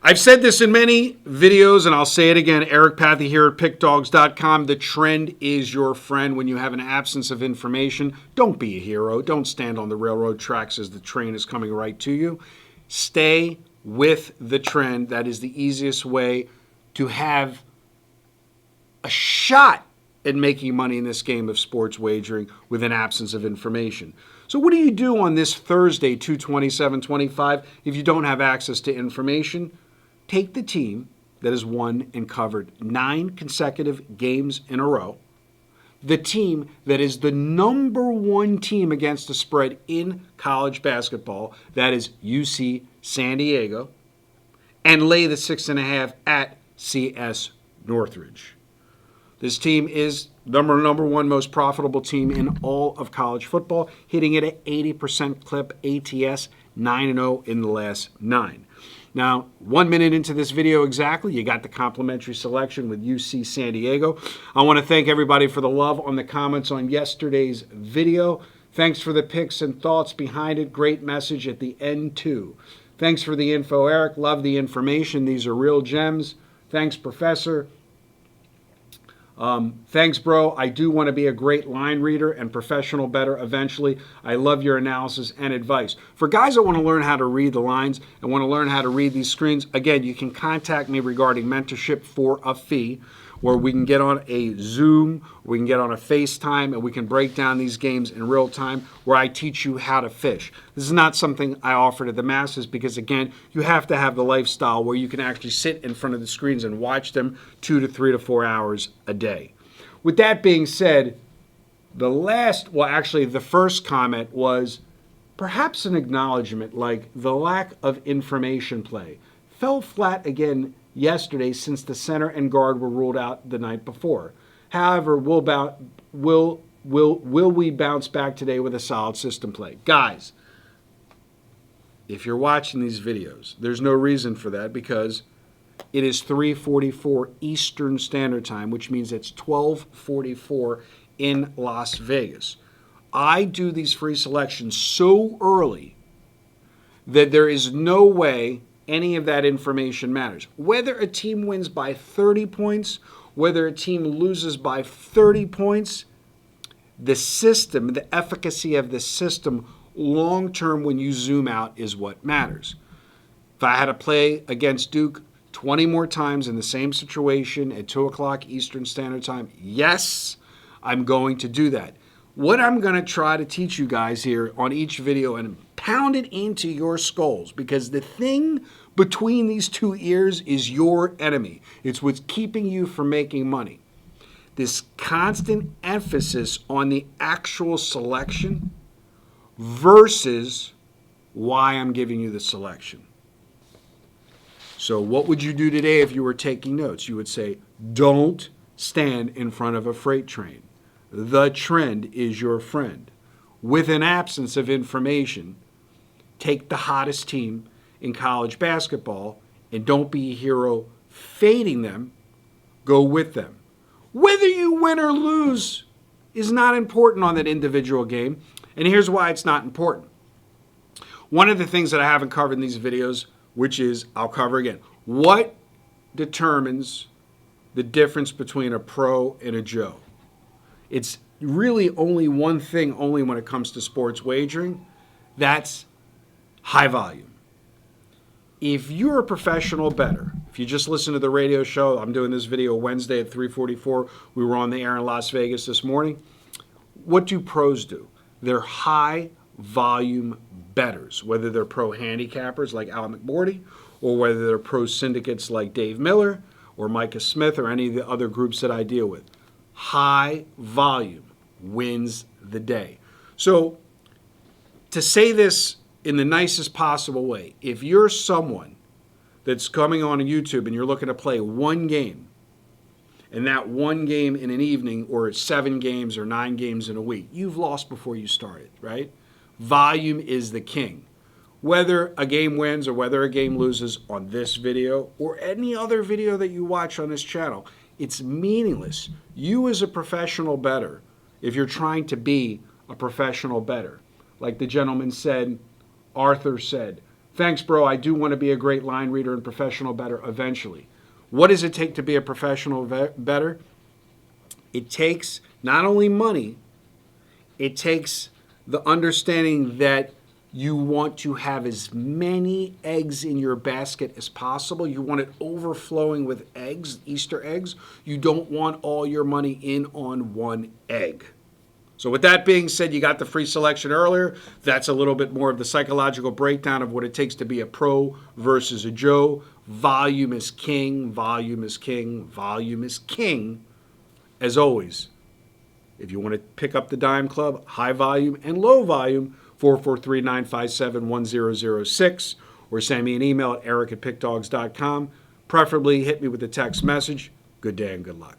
I've said this in many videos, and I'll say it again. Eric Pathy here at PickDawgz.com. The trend is your friend. When you have an absence of information, don't be a hero. Don't stand on the railroad tracks as the train is coming right to you. Stay with the trend. That is the easiest way to have a shot at making money in this game of sports wagering with an absence of information. So what do you do on this Thursday, 2/27/25, if you don't have access to information? Take the team that has won and covered 9 consecutive games in a row, the team that is the number 1 team against the spread in college basketball, that is UC San Diego, and lay the 6.5 at CS Northridge. This team is number 1 most profitable team in all of college football, hitting it at 80% clip, ATS 9-0 in the last 9. Now, 1 minute into this video exactly, you got the complimentary selection with UC San Diego. I want to thank everybody for the love on the comments on yesterday's video. Thanks for the picks and thoughts behind it. Great message at the end, too. Thanks for the info, Eric. Love the information. These are real gems. Thanks, Professor. Thanks, bro. I do want to be a great line reader and professional bettor eventually. I love your analysis and advice. For guys that want to learn how to read the lines and want to learn how to read these screens, again, you can contact me regarding mentorship for a fee, where we can get on a Zoom, we can get on a FaceTime, and we can break down these games in real time, where I teach you how to fish. This is not something I offer to the masses because, again, you have to have the lifestyle where you can actually sit in front of the screens and watch them 2 to 3 to 4 hours a day. With that being said, the first comment was perhaps an acknowledgement, like the lack of information play. Fell flat again yesterday since the center and guard were ruled out the night before. However, will we bounce back today with a solid system play? Guys, if you're watching these videos, there's no reason for that because it is 3:44 Eastern Standard Time, which means it's 12:44 in Las Vegas. I do these free selections so early that there is no way any of that information matters. Whether a team wins by 30 points, whether a team loses by 30 points, the system, the efficacy of the system long term when you zoom out is what matters. If I had to play against Duke 20 more times in the same situation at 2 o'clock Eastern Standard Time, yes, I'm going to do that. What I'm going to try to teach you guys here on each video and pound it into your skulls, because the thing between these 2 ears is your enemy. It's what's keeping you from making money. This constant emphasis on the actual selection versus why I'm giving you the selection. So what would you do today if you were taking notes? You would say, don't stand in front of a freight train. The trend is your friend. With an absence of information, take the hottest team in college basketball and don't be a hero fading them. Go with them. Whether you win or lose is not important on that individual game, and here's why it's not important. One of the things that I haven't covered in these videos, which is, I'll cover again, what determines the difference between a pro and a Joe? It's really only one thing only when it comes to sports wagering. That's high volume. If you're a professional bettor, if you just listen to the radio show, I'm doing this video Wednesday at 3:44. We were on the air in Las Vegas this morning. What do pros do? They're high volume bettors, whether they're pro handicappers like Al McBordy, or whether they're pro syndicates like Dave Miller or Micah Smith or any of the other groups that I deal with. High volume wins the day. So to say this in the nicest possible way, if you're someone that's coming on YouTube and you're looking to play one game, and that one game in an evening, or 7 games or 9 games in a week, you've lost before you started, right? Volume is the king. Whether a game wins or whether a game loses on this video or any other video that you watch on this channel, it's meaningless. You as a professional bettor, if you're trying to be a professional bettor, like the gentleman said, Arthur said, Thanks, bro. I do want to be a great line reader and professional bettor eventually. What does it take to be a professional bettor? It takes not only money, it takes the understanding that you want to have as many eggs in your basket as possible. You want it overflowing with eggs, Easter eggs. You don't want all your money in on one egg. So with that being said, you got the free selection earlier. That's a little bit more of the psychological breakdown of what it takes to be a pro versus a Joe. Volume is king, volume is king, volume is king. As always, if you want to pick up the Dime Club, high volume and low volume, 443-957-1006, or send me an email at eric@pickdawgz.com. Preferably hit me with a text message. Good day and good luck.